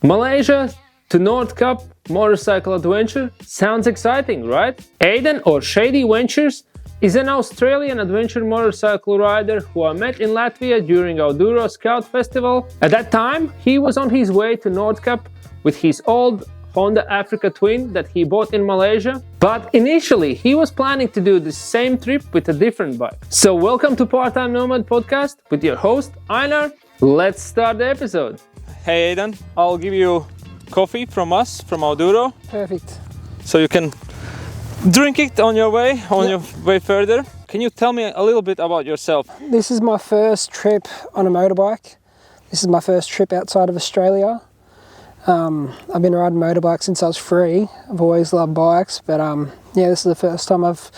Malaysia to North Cap motorcycle adventure sounds exciting, right? Aydan or Shady Ventures is an Australian adventure motorcycle rider who I met in Latvia during Outduro Scout festival. At that time, he was on his way to North Cap with his old Honda Africa Twin that he bought in Malaysia. But initially, he was planning to do the same trip with a different bike. So welcome to Part-Time Nomad podcast with your host, Aydan. Let's start the episode. Hey Aydan, I'll give you coffee from us, from Outduro. Perfect. So you can drink it on your way, your way further. Can you tell me a little bit about yourself? This is my first trip on a motorbike. This is my first trip outside of Australia. I've been riding motorbikes since I was 3. I've always loved bikes, but this is the first time I've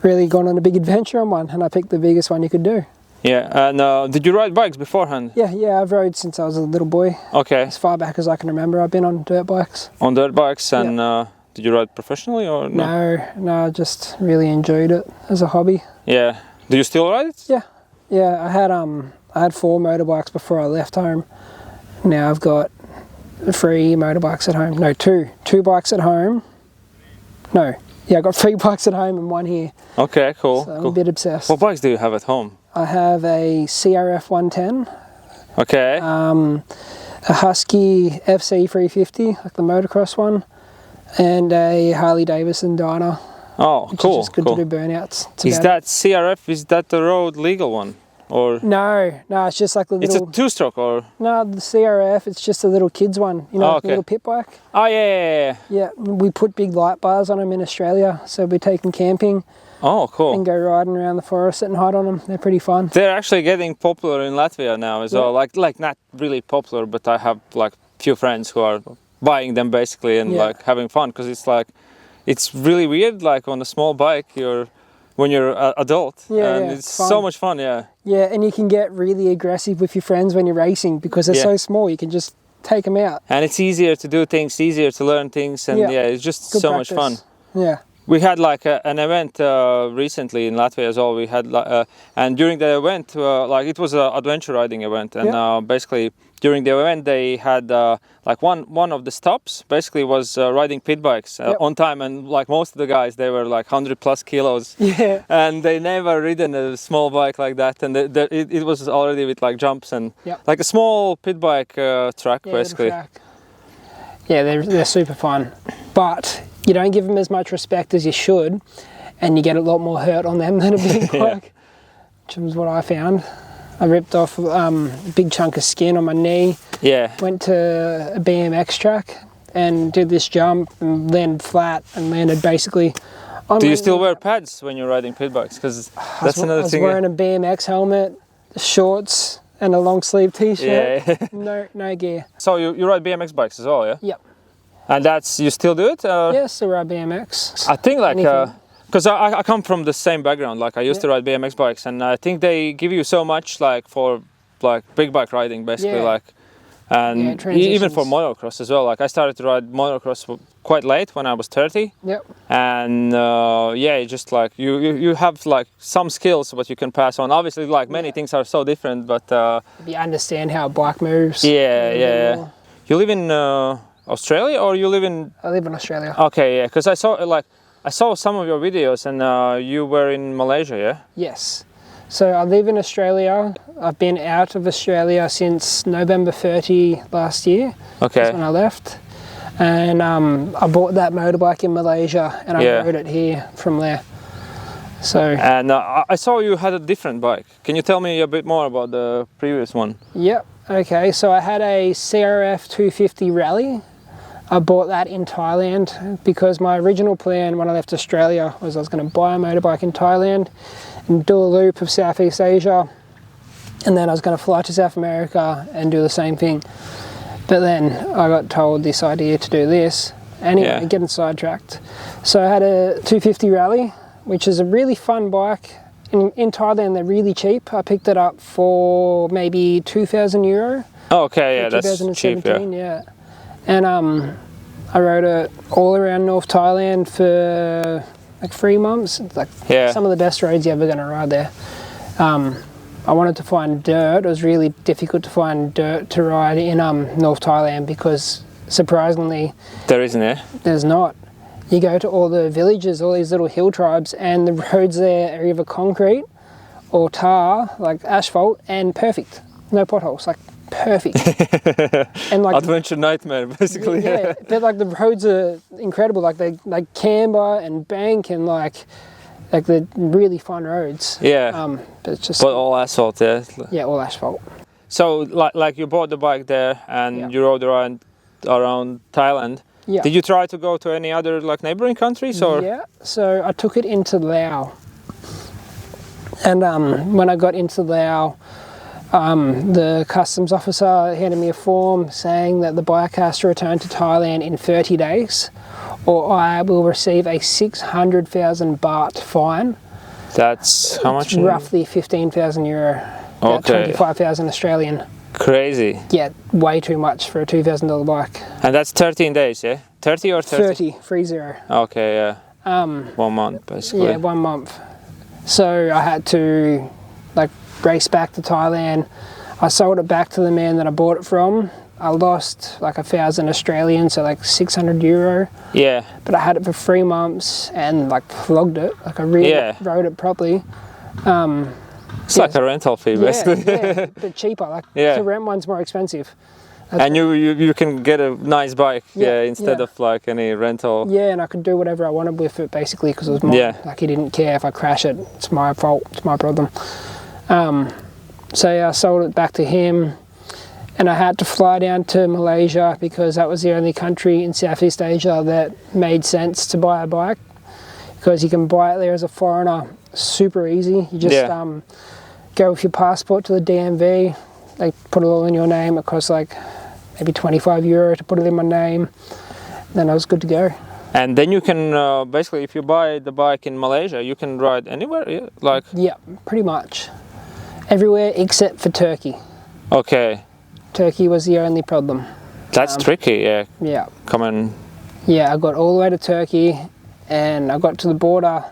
really gone on a big adventure on one, and I picked the biggest one you could do. Yeah, and did you ride bikes beforehand? Yeah, I've rode since I was a little boy. Okay. As far back as I can remember, I've been on dirt bikes. On dirt bikes, and did you ride professionally or no? No, I just really enjoyed it as a hobby. Yeah. Do you still ride it? Yeah. I had 4 motorbikes before I left home. Now I've got 3 motorbikes at home. No, 2 bikes at home. No. Yeah, I've got 3 bikes at home and 1 here. Okay, cool. So I'm a bit obsessed. What bikes do you have at home? I have a CRF 110. Okay. A Husky FC 350, like the motocross one, and a Harley Davidson Dyna. Oh, which cool. is just good to do burnouts. Is that CRF? Is that the road legal one, or No, it's just like the little. it's a 2-stroke or? No, the CRF. It's just a little kids one. You know, like a little pit bike. Oh yeah. Yeah, we put big light bars on them in Australia, so we're taking camping. Oh, cool. And go riding around the forest and hide on them. They're pretty fun. They're actually getting popular in Latvia now as well. Like not really popular, but I have like few friends who are buying them basically and like having fun, because it's really weird. Like on a small bike, when you're an adult, and it's so much fun. Yeah, and you can get really aggressive with your friends when you're racing because they're so small. You can just take them out. And it's easier to do things, easier to learn things, and it's just good so practice. much fun. Yeah. We had like an event recently in Latvia as well. We had and during the event, it was an adventure riding event, and basically during the event they had like one of the stops basically was riding pit bikes on time, and like most of the guys, they were like 100+ kilos, and they never ridden a small bike like that, and it was already with like jumps and like a small pit bike track basically. Yeah, they're super fun, but you don't give them as much respect as you should, and you get a lot more hurt on them than a big bike, which was what I found. I ripped off a big chunk of skin on my knee. Yeah. Went to a BMX track and did this jump and landed flat and landed basically on. Do you still wear pads when you're riding pit bikes? Because that's another thing. I was wearing a BMX helmet, shorts, and a long sleeve t-shirt. Yeah. No gear. So you ride BMX bikes as well, yeah? Yep. And you still do it? Yeah, still ride BMX. I think because I come from the same background. Like I used to ride BMX bikes, and I think they give you so much like for like big bike riding basically, and even for motocross as well. Like I started to ride motocross quite late when I was 30. Yep. And just like you have like some skills what you can pass on. Obviously, like many things are so different, but you understand how a bike moves. Yeah. You live in Australia, or you live in? I live in Australia. Okay, yeah, because I saw some of your videos, and you were in Malaysia, yeah? Yes. So I live in Australia. I've been out of Australia since November 30 last year. Okay. That's when I left. And I bought that motorbike in Malaysia, and I rode it here from there. So. And I saw you had a different bike. Can you tell me a bit more about the previous one? Yep. Okay, so I had a CRF 250 Rally. I bought that in Thailand because my original plan when I left Australia was I was going to buy a motorbike in Thailand and do a loop of Southeast Asia, and then I was going to fly to South America and do the same thing. But then I got told this idea to do this. Anyway, getting sidetracked. So I had a 250 Rally, which is a really fun bike. In Thailand, they're really cheap. I picked it up for maybe €2,000. Oh, okay, yeah, that's cheap, yeah. And I rode it all around North Thailand for like 3 months. It's like some of the best roads you're ever going to ride there. I wanted to find dirt. It was really difficult to find dirt to ride in North Thailand because surprisingly There isn't, eh? there's not. You go to all the villages, all these little hill tribes, and the roads there are either concrete or tar, like asphalt, and perfect. No potholes, like perfect. And like Adventure nightmare, basically. yeah, but like the roads are incredible. Like they like camber and bank and like they're really fun roads. Yeah. But it's just But all asphalt, yeah. yeah, all asphalt. So, like you bought the bike there and Yeah. you rode around Thailand. Yeah. Did you try to go to any other like neighboring countries or? Yeah. So I took it into Laos, and when I got into Laos, the customs officer handed me a form saying that the bike has to return to Thailand in 30 days, or I will receive a 600,000 baht fine. That's how much? Roughly 15,000 euro. About Okay. 25,000 Australian. Crazy. Yeah, way too much for a $2,000 bike. And that's 13 days, yeah? 30 or 30? 30. Okay, yeah. 1 month, basically. Yeah, 1 month. So I had to like race back to Thailand. I sold it back to the man that I bought it from. I lost like 1,000 Australian, so like 600 euro. Yeah. But I had it for 3 months and like flogged it. Like I really Yeah. rode it properly. It's like a rental fee, basically. Yeah, but cheaper. Like Yeah. the rent one's more expensive. And you can get a nice bike, Yeah, instead yeah. of like any rental. Yeah, and I could do whatever I wanted with it basically because it was mine. Yeah. Like he didn't care if I crash it. It's my fault. It's my problem. So yeah, I sold it back to him, and I had to fly down to Malaysia because that was the only country in Southeast Asia that made sense to buy a bike because you can buy it there as a foreigner super easy. You just Yeah. go with your passport to the DMV. They put it all in your name. It costs like maybe 25 euro to put it in my name. Then I was good to go. And then you can basically, if you buy the bike in Malaysia, you can ride anywhere. Yeah? Like Yeah, pretty much. Everywhere except for Turkey. okay, Turkey was the only problem. that's tricky. Yeah, Yeah. coming. Yeah, I got all the way to Turkey and I got to the border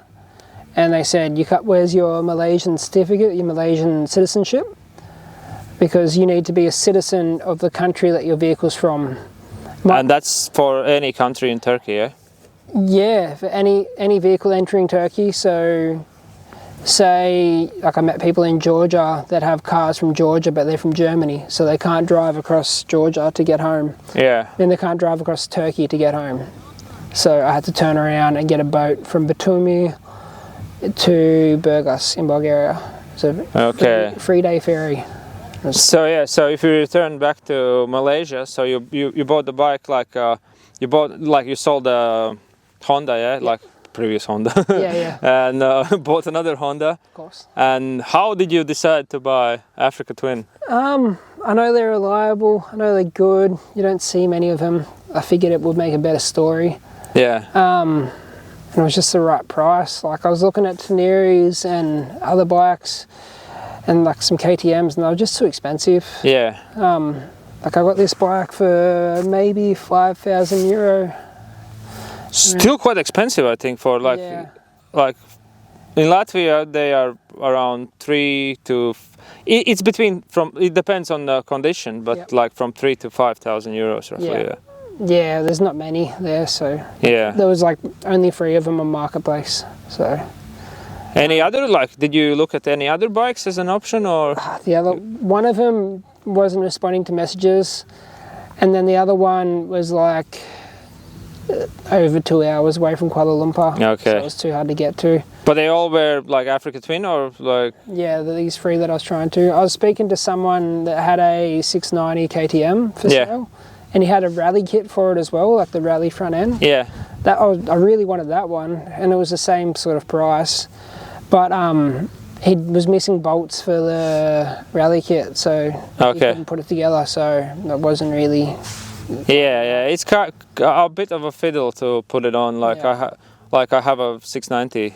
and they said, where's your Malaysian certificate, your Malaysian citizenship? Because you need to be a citizen of the country that your vehicle's from. And that's for any country in Turkey, yeah. Yeah, for any vehicle entering Turkey. So say, like I met people in Georgia that have cars from Georgia, but they're from Germany, so they can't drive across Georgia to get home. Yeah. Then they can't drive across Turkey to get home. So I had to turn around and get a boat from Batumi to Burgas in Bulgaria. So Okay. 3-day ferry. So yeah, so if you return back to Malaysia, so you bought the bike like you sold a Honda, yeah, like previous Honda. Yeah. And bought another Honda. Of course. And how did you decide to buy Africa Twin? I know they're reliable. I know they're good. You don't see many of them. I figured it would make a better story. Yeah. And it was just the right price. Like I was looking at Teneris and other bikes and like some KTMs and they were just too expensive. Yeah. Like I got this bike for maybe 5,000 euro. Still quite expensive, I think, for like in Latvia they are around 3 to. It's between it depends on the condition, but Yep. like from 3 to 5,000 euros roughly. Yeah. Yeah, there's not many there, so Yeah. there was like only 3 of them on Marketplace. So Any other, like, did you look at any other bikes as an option, or? the other one of them wasn't responding to messages, and then the other one was like over 2 hours away from Kuala Lumpur. Okay. So it was too hard to get to. But they all were like Africa Twin, or like? Yeah, these 3 that I was trying to. I was speaking to someone that had a 690 KTM for Yeah. sale, and he had a rally kit for it as well, like the rally front end. Yeah. That I really wanted that one, and it was the same sort of price, but he was missing bolts for the rally kit, so he Okay. couldn't put it together. So that wasn't really. Yeah. It's a bit of a fiddle to put it on. Like Yeah. I have a 690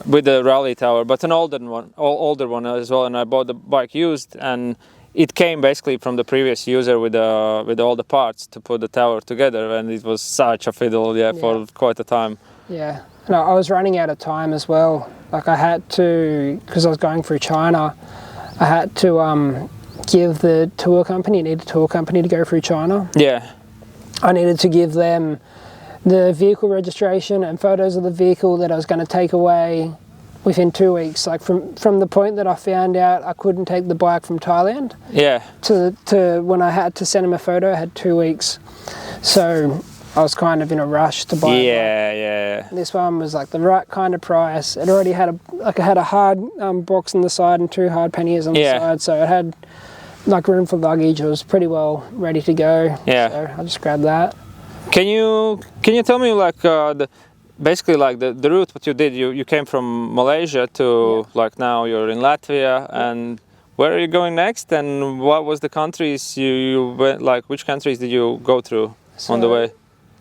with the rally tower, but an older one as well. And I bought the bike used, and it came basically from the previous user with all the parts to put the tower together, and it was such a fiddle, for quite a time. Yeah, And I was running out of time as well. Like I had to, because I was going through China, I had to give the tour company, need a tour company to go through China. Yeah. I needed to give them the vehicle registration and photos of the vehicle that I was going to take away within 2 weeks. Like from the point that I found out I couldn't take the bike from Thailand Yeah. to when I had to send them a photo, I had 2 weeks. So I was kind of in a rush to buy a bike. Yeah. This one was like the right kind of price. It already had a hard box on the side and 2 hard panniers on the side, so it had like room for luggage. It was pretty well ready to go. Yeah. So I just grabbed that. Can you tell me like basically like the route what you did? You came from Malaysia to like now you're in Latvia, and where are you going next? And what was the countries you went, like which countries did you go through on the way?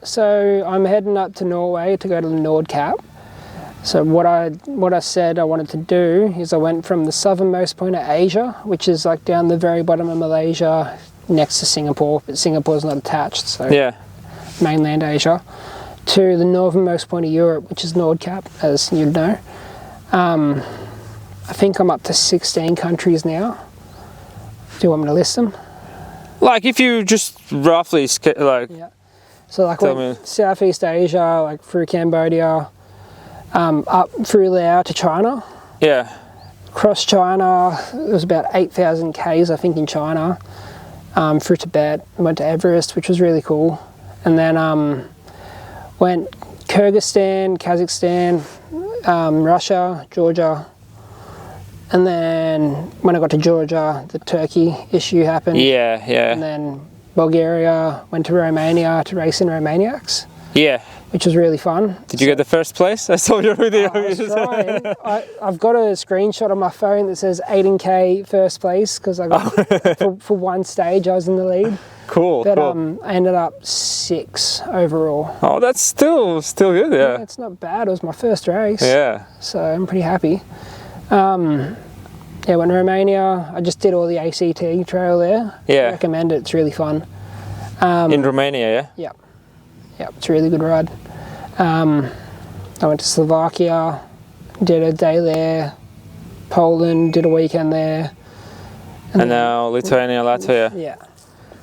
So I'm heading up to Norway to go to the Nord Cap. So what I said I wanted to do is I went from the southernmost point of Asia, which is like down the very bottom of Malaysia, next to Singapore, but Singapore's not attached, so Yeah. mainland Asia, to the northernmost point of Europe, which is Nord Cap, as you'd know. I think I'm up to 16 countries now. Do you want me to list them? Like if you just roughly like Yeah. So like Tell went me. Southeast Asia, like through Cambodia, up through Laos to China. yeah. Across China, it was about 8,000 Ks, I think, in China. Through Tibet, went to Everest, which was really cool. And then went Kyrgyzstan, Kazakhstan, Russia, Georgia. And then when I got to Georgia, the Turkey issue happened. Yeah. And then Bulgaria, went to Romania to race in Romaniacs, Yeah. which was really fun. Did you get the first place? I saw your video. I was trying. I've got a screenshot on my phone that says 18K first place because I got for one stage I was in the lead. Cool. But cool. I ended up 6 overall. Oh, that's still good. Yeah. It's not bad. It was my first race. Yeah. So I'm pretty happy. Yeah, went to Romania. I just did all the ACT trail there. Yeah. I recommend it. It's really fun. In Romania, yeah. Yeah, it's a really good ride. I went to Slovakia, did a day there. Poland, did a weekend there. And now Lithuania, Latvia. Yeah.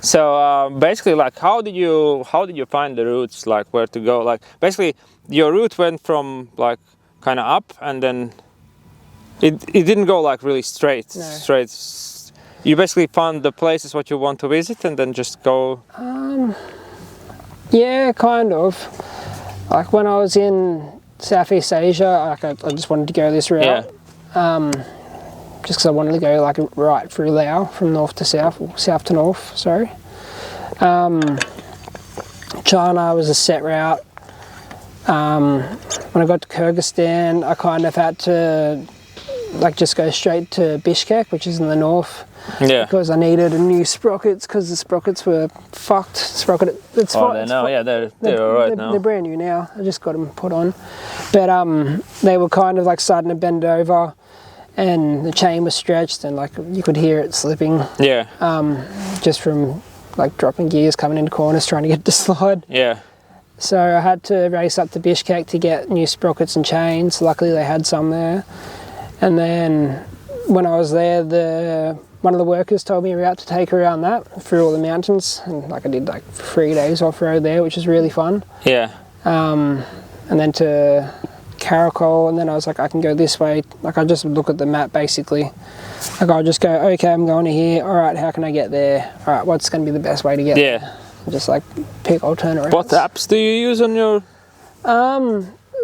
So basically, like, how did you find the routes, like where to go? Like, basically, your route went from like kind of up, and then it didn't go like really straight. No. Straight. You basically found the places what you want to visit, and then just go. Yeah, kind of. Like when I was in Southeast Asia, I just wanted to go this route. Yeah. Just because I wanted to go like right through Laos from north to south, or south to north, sorry. China was a set route. When I got to Kyrgyzstan, I kind of had to like just go straight to Bishkek, which is in the north. Yeah. Because I needed a new sprockets because the sprockets were fucked. It's Oh, fine. they're all right now. They're brand new now. I just got them put on, but they were kind of like starting to bend over, and the chain was stretched, and like you could hear it slipping. Yeah. Just from like dropping gears, coming into corners, trying to get it to slide. Yeah. So I had to race up to Bishkek to get new sprockets and chains. Luckily, they had some there, and then when I was there, one of the workers told me a route to take around that through all the mountains, and like I did like 3 days off road there, which was really fun. Yeah. And then to Karakol, and then I was like, I can go this way. Like I just look at the map basically. Like I'll just go, okay, I'm going to here. All right, how can I get there? All right, what's going to be the best way to get there? Just like pick alternate routes. What apps do you use on your?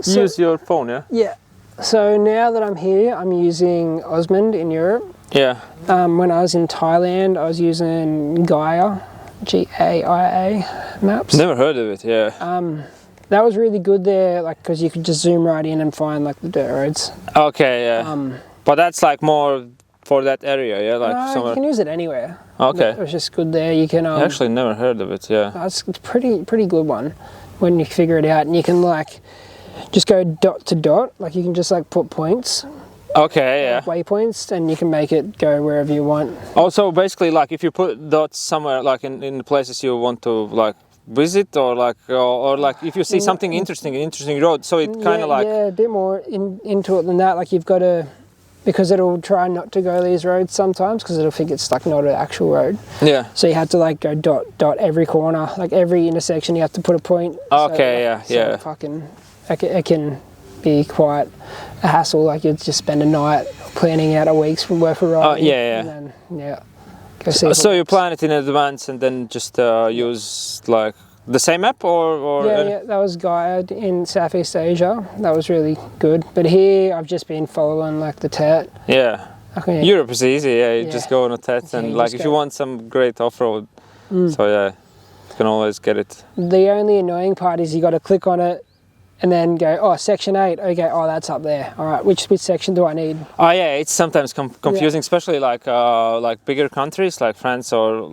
Use your phone, yeah. Yeah. So now that I'm here, I'm using Osmond in Europe. Yeah. When I was in Thailand, I was using Gaia, Gaia maps. Never heard of it. Yeah. That was really good there, like because you could just zoom right in and find like the dirt roads. Okay. Yeah. But that's like more for that area, yeah. Like You somewhere. can use it anywhere. Okay. It was just good there. You can. I actually never heard of it. Yeah. It's a pretty good one when you figure it out, and you can like just go dot to dot. Like you can just like put points. Okay. Yeah. Like waypoints, and you can make it go wherever you want. Also, basically, like if you put dots somewhere, like in the places you want to like visit or like if you see something interesting road, so it kind of like a bit more into it than that. Like you've got to, because it'll try not to go these roads sometimes because it'll think it's like not an actual road. Yeah. So you have to like go dot every corner, like every intersection you have to put a point. Okay, It can be quite a hassle. Like you'd just spend a night planning out a week's worth of riding. And then, go see so you plan it in advance and then just use like the same app or that was Guide in Southeast Asia. That was really good. But here I've just been following like the TET. Yeah. Okay. Europe is easy. You just go on a TET and like if you want some great off-road, so you can always get it. The only annoying part is you got to click on it and then go, oh, section 8, okay, oh, that's up there. All right, which section do I need? Oh yeah, it's sometimes confusing, especially like bigger countries like France or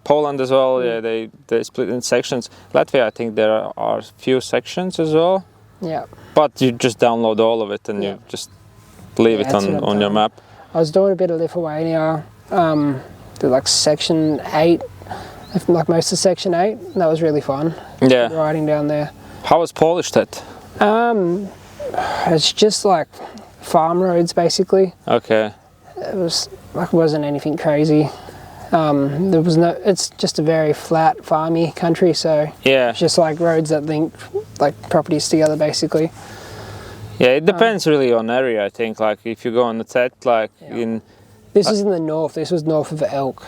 Poland as well. Yeah, they split in sections. Latvia, I think there are few sections as well. Yeah. But you just download all of it and you just leave it on your map. I was doing a bit of Lithuania, did like section 8, like most of section 8, and that was really fun. Yeah. Riding down there. How was Polish TET? It's just like farm roads basically. Okay. Wasn't anything crazy. There was no. It's just a very flat, farmy country, so it's just like roads that link like properties together basically. Yeah, it depends really on area. I think like if you go on the TET, like in. This is in the north. This was north of Elk.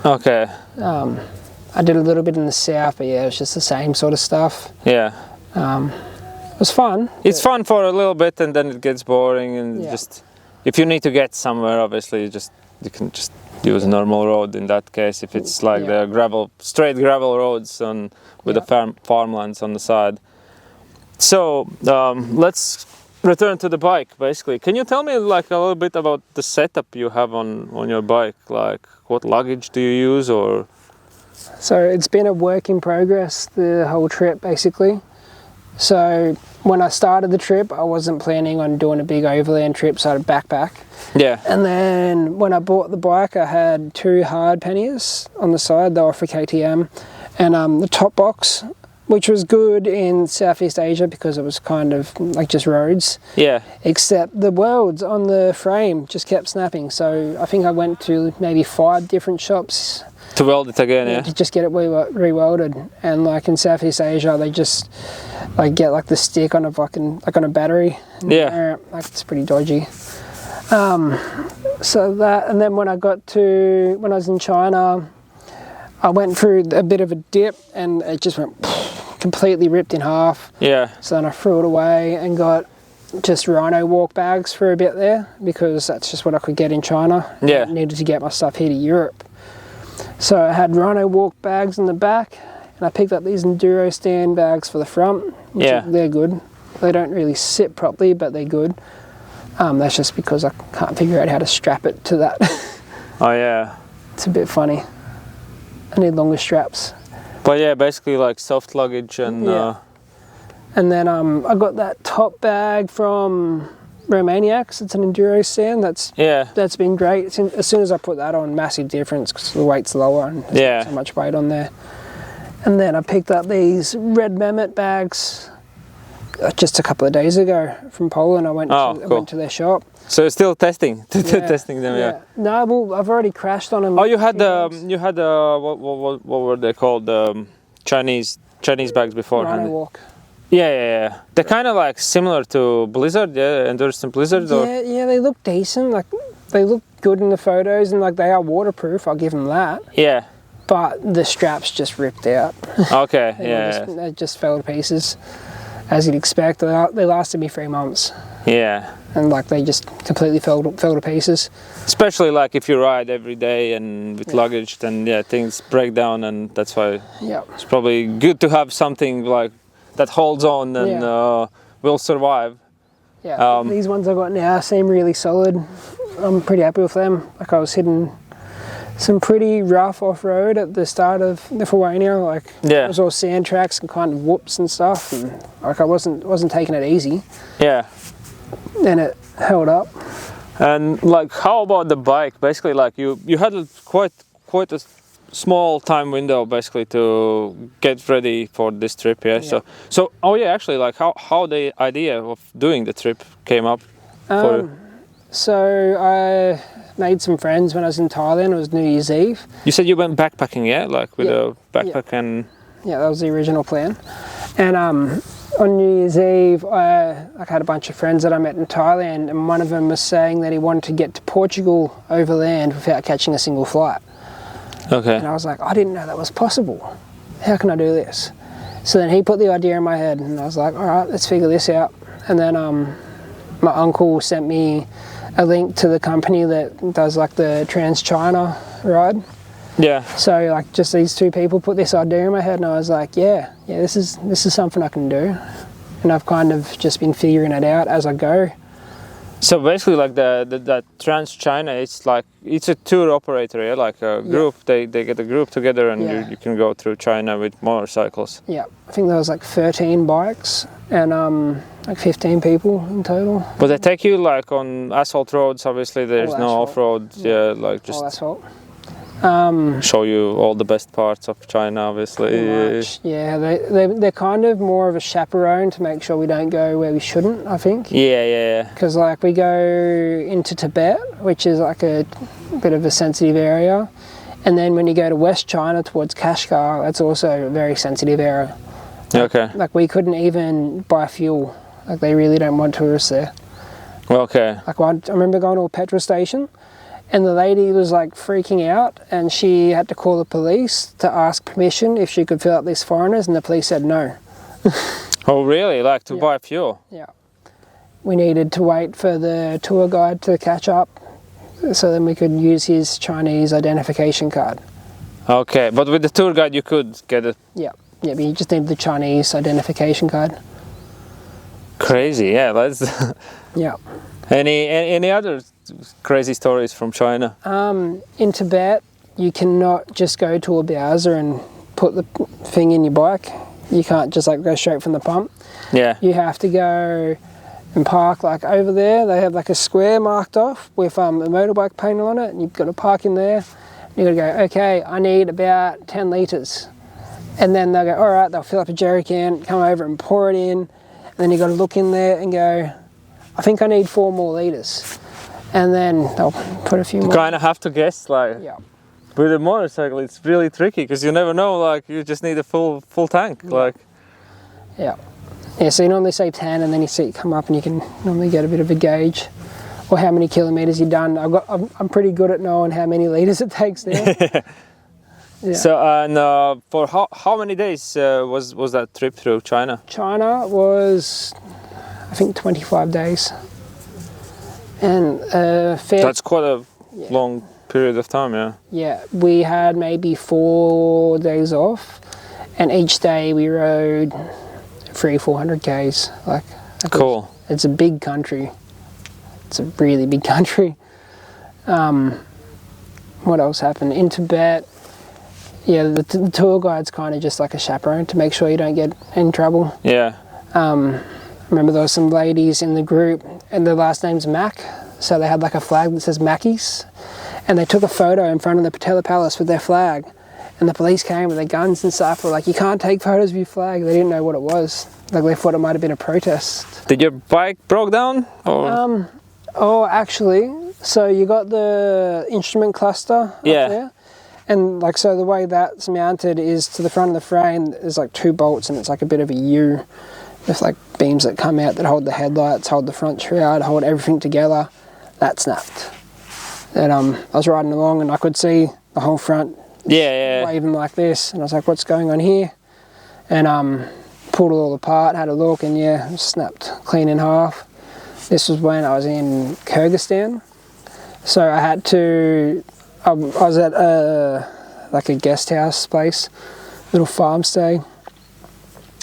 Okay. I did a little bit in the south, but it was just the same sort of stuff. Yeah. It was fun. It's fun for a little bit, and then it gets boring. And just if you need to get somewhere, obviously, you can just use a normal road. In that case, if it's like the straight gravel roads with the farmlands on the side. So let's return to the bike. Basically, can you tell me like a little bit about the setup you have on your bike? Like what luggage do you use, or? So it's been a work in progress the whole trip basically. So when I started the trip, I wasn't planning on doing a big overland trip, so I had a backpack. Yeah. And then when I bought the bike, I had 2 hard panniers on the side. They were for KTM. And the top box, which was good in Southeast Asia because it was kind of like just roads. Yeah. Except the welds on the frame just kept snapping. So I think I went to maybe 5 different shops to weld it again, to just get it re-welded. And like in Southeast Asia, they just like get like the stick on a fucking like on a battery. Like it's pretty dodgy. So that, and then when I was in China, I went through a bit of a dip and it just went completely ripped in half. Yeah. So then I threw it away and got just Rhino walk bags for a bit there because that's just what I could get in China. Yeah. I needed to get my stuff here to Europe. So I had Rhino walk bags in the back and I picked up these Outduro stand bags for the front. They're good. They don't really sit properly, but they're good. That's just because I can't figure out how to strap it to that. Oh yeah. It's a bit funny. I need longer straps. But yeah, basically like soft luggage and... And then I got that top bag from Romaniacs. It's an Enduro stand. That's been great. As soon as I put that on, massive difference because the weight's lower and there's not so much weight on there. And then I picked up these Red Mehmet bags just a couple of days ago from Poland. I went to their shop. So you're still testing them, yeah. No, well, I've already crashed on them. Oh, you had what were they called? Chinese bags beforehand. Rhino walk. Yeah. They're kind of like similar to Blizzard, Endurance Blizzard. Yeah, they look decent. Like they look good in the photos, and like they are waterproof. I'll give them that. Yeah. But the straps just ripped out. Okay. They just fell to pieces, as you'd expect. They lasted me 3 months. Yeah. And like they just completely fell to pieces. Especially like if you ride every day and with luggage, then things break down, and that's why it's probably good to have something like that holds on and will survive. Yeah, these ones I got now seem really solid. I'm pretty happy with them. Like I was hitting some pretty rough off-road at the start of Lithuania. Like it was all sand tracks and kind of whoops and stuff, and like I wasn't taking it easy. Yeah. And it held up. And like, how about the bike? Basically, like you had quite a small time window basically to get ready for this trip. Yeah. So oh yeah, actually, like how the idea of doing the trip came up for you? So I made some friends when I was in Thailand. It was New Year's Eve. You said you went backpacking, yeah, like with Yeah. a backpack and. Yeah, that was the original plan. And on New Year's Eve, I had a bunch of friends that I met in Thailand, and one of them was saying that he wanted to get to Portugal overland without catching a single flight. Okay. And I was like, I didn't know that was possible. How can I do this? So then he put the idea in my head, and I was like, all right, let's figure this out. And then my uncle sent me a link to the company that does like the Trans-China ride. Yeah. So like just these two people put this idea in my head, and I was like, yeah, this is something I can do. And I've kind of just been figuring it out as I go. So basically, like that Trans-China, it's a tour operator, yeah, like a group. They get a group together, and you can go through China with motorcycles. Yeah, I think there was like 13 bikes and like 15 people in total. But they take you like on asphalt roads. Obviously, there's no off-road. Yeah, like just all asphalt. Show you all the best parts of China, obviously. Yeah, they're kind of more of a chaperone to make sure we don't go where we shouldn't, I think. Yeah. Because like we go into Tibet, which is like a bit of a sensitive area, and then when you go to West China towards Kashgar, that's also a very sensitive area. Okay. Like we couldn't even buy fuel. Like they really don't want tourists there. Okay. Like I remember going to a petrol station, and the lady was like freaking out, and she had to call the police to ask permission if she could fill up these foreigners, and the police said no. Oh really? Like to buy fuel? Yeah. We needed to wait for the tour guide to catch up, so then we could use his Chinese identification card. Okay, but with the tour guide you could get it. Yeah, but you just need the Chinese identification card. Crazy, yeah. That's Yeah. Any other crazy stories from China? In Tibet, you cannot just go to a Biaza and put the thing in your bike. You can't just like go straight from the pump. Yeah. You have to go and park like over there. They have like a square marked off with a motorbike painted on it, and you've got to park in there. You've got to go, okay, I need about 10 litres. And then they'll go, all right, they'll fill up a jerry can, come over and pour it in. And then you've got to look in there and go, I think I need 4 more litres. And then they'll put a few more. You kind of have to guess, like. Yeah. With a motorcycle, it's really tricky because you never know. Like you just need a full tank. Yeah. Like. Yeah. So you normally say 10, and then you see it come up, and you can normally get a bit of a gauge, or how many kilometres you've done. I'm pretty good at knowing how many litres it takes there. Yeah. So and for how many days was that trip through China? China was, I think, 25 days. And That's quite a long period of time, yeah. Yeah, we had maybe 4 days off, and each day we rode 300-400 k's. Like, cool. It's a big country. It's a really big country. What else happened in Tibet? Yeah, the tour guide's kind of just like a chaperone to make sure you don't get in trouble. Yeah. I remember there were some ladies in the group, and their last name's Mac, so they had like a flag that says Mackies, and they took a photo in front of the Patella Palace with their flag, and the police came with their guns and stuff. Were like, you can't take photos of your flag. They didn't know what it was. Like they thought it might have been a protest. Did your bike broke down? Or? Oh, actually, so you got the instrument cluster up there. And like, so the way that's mounted is to the front of the frame, there's like 2 bolts, and it's like a bit of a U with like beams that come out that hold the headlights, hold the front shroud, hold everything together. That snapped. And I was riding along, and I could see the whole front waving like this, and I was like, what's going on here? And pulled it all apart, had a look, and it snapped clean in half. This was when I was in Kyrgyzstan, so I had to. I was at like a guest house place, little farm stay,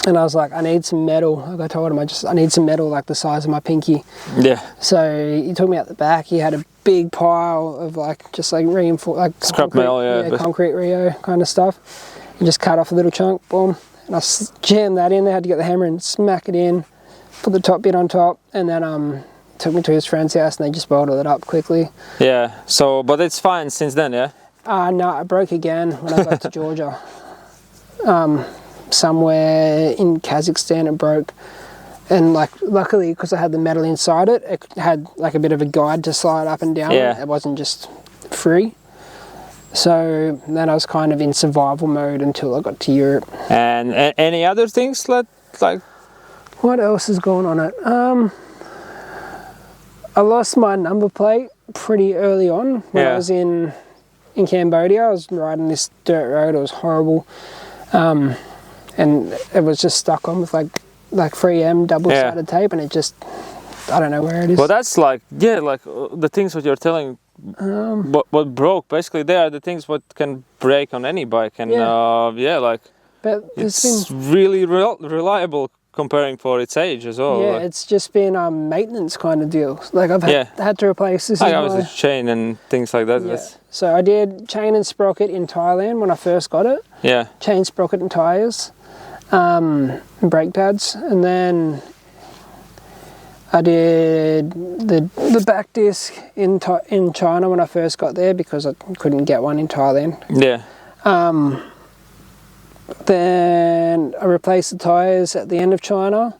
and I was like, I need some metal. Like I told him, I need some metal like the size of my pinky. Yeah. So he took me out the back. He had a big pile of like just like reinforced like scrap metal, concrete Rio kind of stuff, and just cut off a little chunk, boom, and I jammed that in there. Had to get the hammer and smack it in, put the top bit on top, and then took me to his friend's house, and they just welded it up quickly. Yeah. So, but it's fine since then, yeah. No, I broke again when I got to Georgia. Somewhere in Kazakhstan it broke. And like, luckily, because I had the metal inside it, it had like a bit of a guide to slide up and down. Yeah. It wasn't just free. So then I was kind of in survival mode until I got to Europe. And any other things like? What else is going on it? I lost my number plate pretty early on when I was in Cambodia. I was riding this dirt road. It was horrible. And it was just stuck on with like 3M double-sided tape, and it just, I don't know where it is. Well, that's like, like the things what you're telling, what broke, basically they are the things what can break on any bike, and but it's really reliable comparing for its age as well. Yeah, like, it's just been maintenance kind of deal. Like I've had to replace this. I was a chain and things like that. Yeah. So I did chain and sprocket in Thailand when I first got it. Yeah. Chain, sprocket and tyres. And brake pads, and then I did the back disc in China when I first got there because I couldn't get one in Thailand. Yeah. Then I replaced the tyres at the end of China.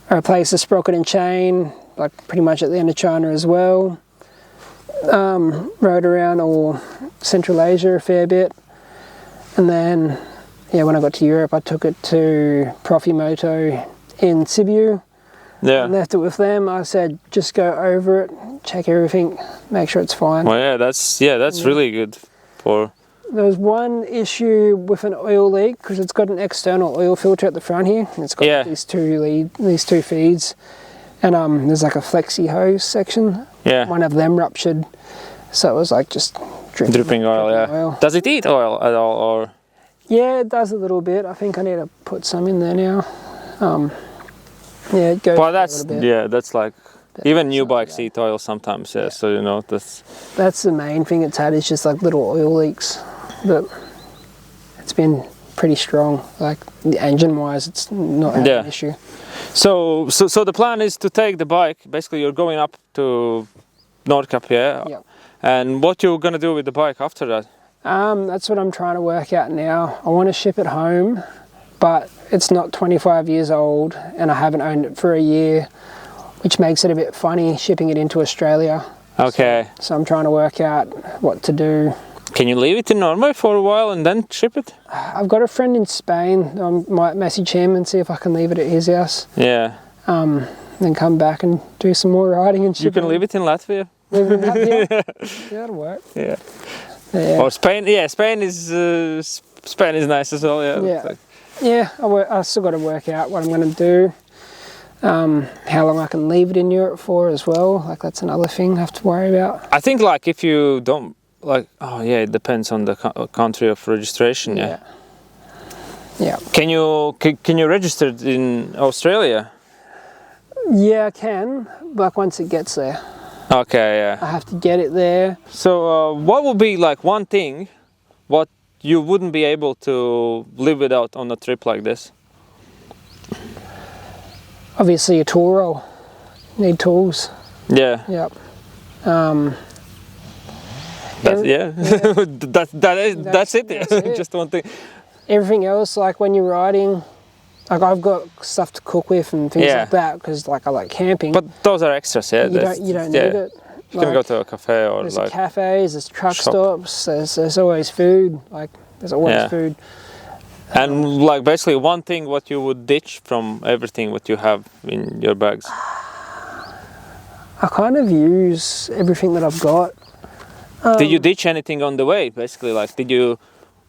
I replaced the sprocket and chain like pretty much at the end of China as well. Rode around all Central Asia a fair bit, and then when I got to Europe, I took it to Curonian Moto in Sibiu. Yeah. I left it with them. I said, just go over it, check everything, make sure it's fine. Well, that's really good for. There was one issue with an oil leak because it's got an external oil filter at the front here, and it's got these two feeds, and there's like a flexi hose section. Yeah. One of them ruptured, so it was like just dripping oil. Does it eat oil at all, or? Yeah, it does a little bit. I think I need to put some in there now. It goes. Well, a little bit. That's like even new bikes eat oil sometimes. Yeah, so you know that's the main thing it's had is just like little oil leaks, but it's been pretty strong. Like engine-wise, it's not an issue. So the plan is to take the bike. Basically, you're going up to Nordkapp, yeah. Yep. And what you're gonna do with the bike after that? That's what I'm trying to work out now. I want to ship it home, but it's not 25 years old and I haven't owned it for a year, which makes it a bit funny shipping it into Australia. Okay. So I'm trying to work out what to do. Can you leave it in Norway for a while and then ship it? I've got a friend in Spain. I might message him and see if I can leave it at his house. Yeah. Then come back and do some more riding and ship. You can leave it in Latvia. Leave it in Latvia? Yeah, that'll work. Yeah. Yeah. Or Spain, Spain is nice as well, I still got to work out what I'm going to do, how long I can leave it in Europe for as well, like that's another thing I have to worry about. I think like if you don't, like, it depends on the country of registration, yeah. Can you register it in Australia? Yeah, I can, but once it gets there. Okay, yeah. I have to get it there. So what would be like one thing what you wouldn't be able to live without on a trip like this? Obviously a tool roll. Need tools. Yeah. Yep. That's it. That's it. Just one thing. Everything else, like when you're riding, like I've got stuff to cook with and things like that because like I like camping. But those are extras, yeah. You don't need it. You can go to a cafe or there's like cafes, there's truck stops, there's always food. Like there's always food. And like basically one thing what you would ditch from everything what you have in your bags. I kind of use everything that I've got. Did you ditch anything on the way? Basically, like did you?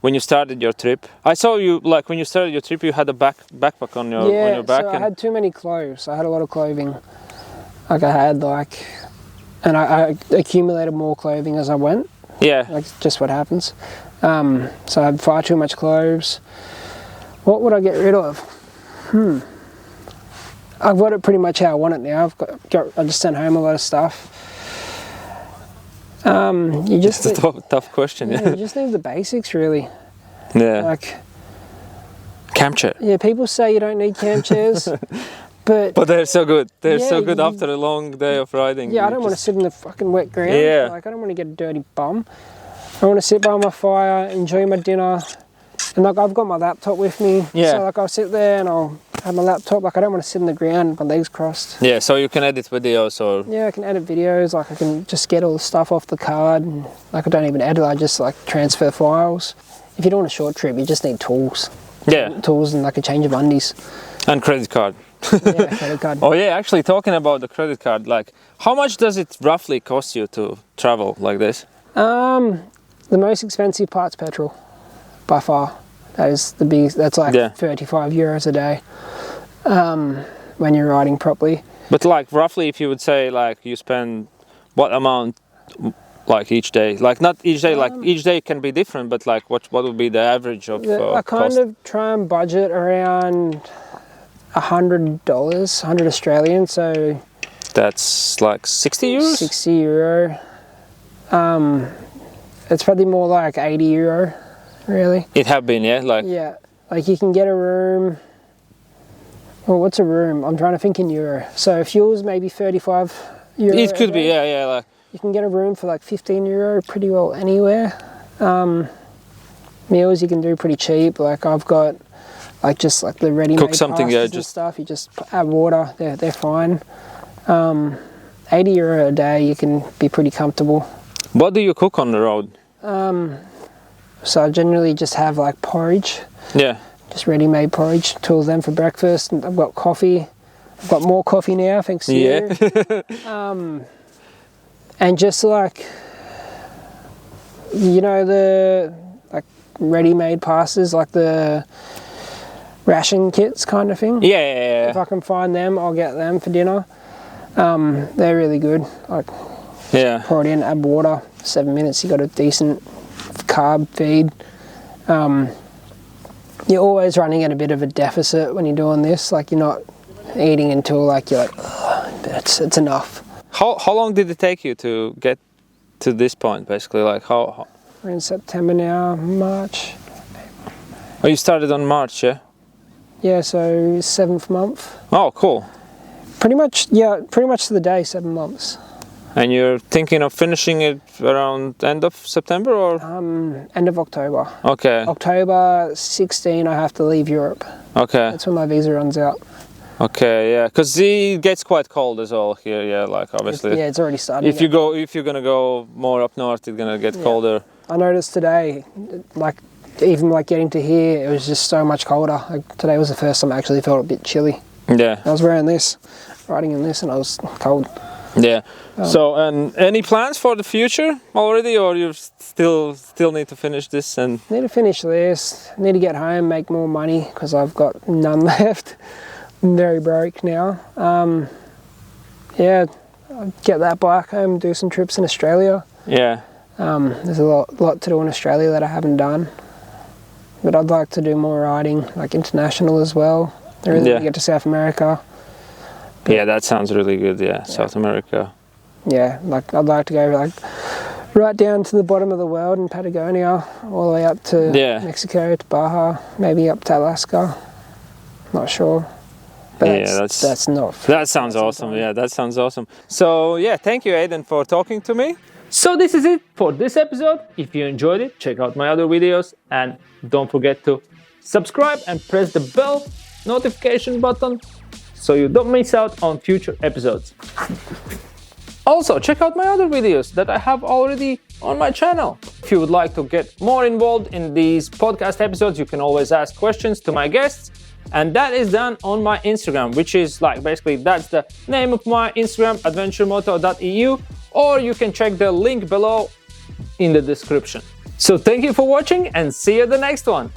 When you started your trip, I saw you like when you started your trip, you had a backpack on your back. So I had too many clothes. I had a lot of clothing. Like I had and I accumulated more clothing as I went. Yeah. Like just what happens. So I had far too much clothes. What would I get rid of? I've got it pretty much how I want it now. I just sent home a lot of stuff. It's a tough question. You just need the basics, really. Yeah. Like camp chair. Yeah, people say you don't need camp chairs, but they're so good. They're so good after a long day of riding. Yeah, I don't want to sit in the fucking wet ground. Yeah. Like I don't want to get a dirty bum. I want to sit by my fire, enjoy my dinner, and like I've got my laptop with me. Yeah. So like I'll sit there and I'll have my laptop. Like I don't want to sit on the ground with my legs crossed. Yeah, so you can edit videos or... Yeah, I can edit videos. Like I can just get all the stuff off the card. And, like I don't even edit. I just like transfer files. If you're doing a short trip, you just need tools. Yeah. Tools and like a change of undies. And credit card. Yeah, credit card. Oh yeah, actually talking about the credit card, like how much does it roughly cost you to travel like this? The most expensive part's petrol, by far. That is the biggest. That's like 35 euros a day when you're riding properly. But like roughly, if you would say like you spend what amount like each day? Like not each day, like each day can be different, but like what would be the average of I kind cost? of try and budget around $100, 100 Australian, so that's like 60 euros? 60 euro. It's probably more like 80 euro, really. It have been, yeah? Like Yeah, like you can get a room. Well, what's a room? I'm trying to think in euro. So fuel's maybe 35 euro. it could be, yeah, like You can get a room for like 15 euro pretty well anywhere. Meals you can do pretty cheap. Like I've got like just like the ready-made cook something, yeah, pastas and just stuff. You just add water. They're fine. 80 euro a day. You can be pretty comfortable. what do you cook on the road? So I generally just have like porridge. Yeah. Just ready-made porridge. Two of them for breakfast. And I've got coffee. I've got more coffee now, thanks to you. And just like, you know, the like ready-made pastas, like the ration kits kind of thing. Yeah. If I can find them, I'll get them for dinner. They're really good. Like Yeah. pour it in, add water. 7 minutes, you got a decent carb feed. You're always running at a bit of a deficit when you're doing this. Like you're not eating until like you're like, it's enough. How long did it take you to get to this point, basically? Like how... We're in September now, March. Oh, you started on March, yeah? Yeah, so 7th month. Oh, cool. Pretty much to the day, 7 months. And you're thinking of finishing it around end of September or? End of October. Okay. October 16, I have to leave Europe. Okay. That's when my visa runs out. Okay, yeah, because it gets quite cold as well here. Yeah, like obviously. Yeah, it's already started. If you're gonna go more up north, it's gonna get colder. I noticed today, like even like getting to here, it was just so much colder. Like today was the first time I actually felt a bit chilly. Yeah. I was wearing this, riding in this, and I was cold. Yeah. So, and any plans for the future already, or you still need to finish this and? Need to finish this. Need to get home, make more money because I've got none left. I'm very broke now. Yeah, I'll get that bike home, do some trips in Australia. Yeah. There's a lot to do in Australia that I haven't done, but I'd like to do more riding, like international as well. I really want to get to South America. Yeah, that sounds really good. Yeah, South America. Yeah, like I'd like to go like right down to the bottom of the world in Patagonia, all the way up to Mexico, to Baja, maybe up to Alaska. Not sure. But yeah, that sounds awesome. Yeah, that sounds awesome. So yeah, thank you, Aydan, for talking to me. So this is it for this episode. If you enjoyed it, check out my other videos and don't forget to subscribe and press the bell notification button so you don't miss out on future episodes. Also, check out my other videos that I have already on my channel. If you would like to get more involved in these podcast episodes, you can always ask questions to my guests. And that is done on my Instagram, which is like basically that's the name of my Instagram, adventuremoto.eu, or you can check the link below in the description. So thank you for watching and see you at the next one.